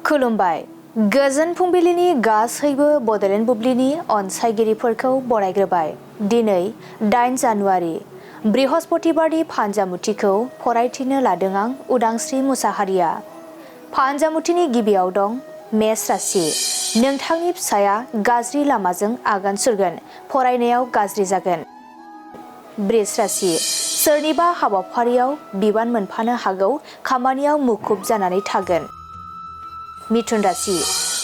खुलुमबाय। गोजोन फुंबिलिनि गासैबो बड'लेण्ड बुब्लिनि अनसायगिरिफोरखौ बरायग्रोबाय। दिनै 8 जानुवारि बृहस्पतिबारनि फान्जामुथिखौ फरायथिनो लादों आं उदांस्रि मुसाहारिया। फान्जामुथिनि गिबियाव दं मेष राशि। नोंथांनि फिसाया गाज्रि लामाजों आगान सुरगोन, फरायनायाव गाज्रि जागोन। बृष राशि। सोरनिबा हाबाफारियाव बिबान मोनफानो हागौ, खामानियाव मुखुब जानानै थागोन। मिथुन राशि।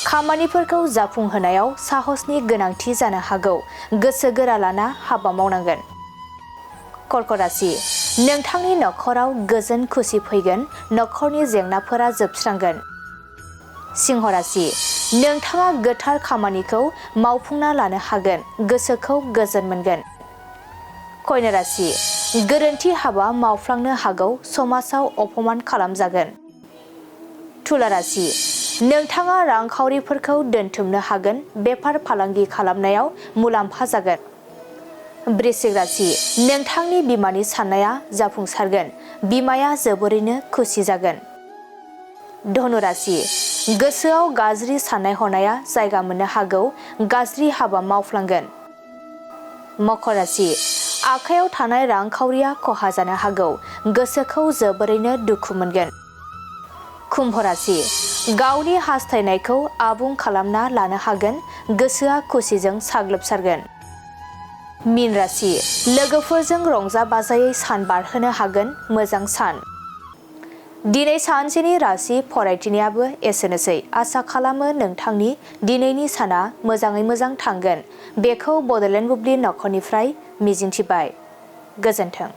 खामानिफोरखौ जाफुंहोनायाव साहसनि गोनांथि जानो हागौ, गोसो गोरा लाना हाबा मावनांगोन। कर्क राशि। नोंथांनि नखराव गोजोन खुसि फैगोन, नखरनि जेंनाफोरा जोबस्रांगोन। सिंह राशि। नोंथाङा गोथार खामानिखौ मावफुंना लानो हागोन, गोसोखौ गोजोन मोनगोन। कन्या राशि। गोरोन्थि हाबा मावफ्लांनो हागौ, समाजाव अपमान खालामजागोन। तुला राशि। नोंथाङा रांखावरिफोरखौ दोनथुमनो हागोन, बेफार फालांगि खालामनायाव मुलाम्फा जागोन। वृश्चिक राशि। नोंथांनि बिमानि साननाया जाफुंसारगोन, बिमाया जोबोरैनो खुसि जागोन। धनु राशि। गोसोआव गाज्रि साननाय हनाया जायगा मोननो हागौ, गाज्रि हाबा मावफ्लांगोन। मकर राशि। आखायाव थानाय रांखावरिया खहा जानो हागौ, गोसोखौ जोबोरैनो दुखु मोनगोन। कुम्भ राशि। गावनि हास्थायनायखौ आबुं खालामना लानो हागोन, गोसोआ खुसिजों साग्लोबसारगोन। मीन राशि। लोगोफोरजों रंजा बाजायै सान बारहोनो हागोन, मोजां सान। दिनै सानसेनि राशि फरायथिनायाबो एसेनोसै। आसा खालामो नोंथांनि दिनैनि साना मोजाङै मोजां थांगोन। बेखौ बड'लेण्ड बुब्लि नखरनिफ्राय मिजिंथिबाय। गोजोन्थों।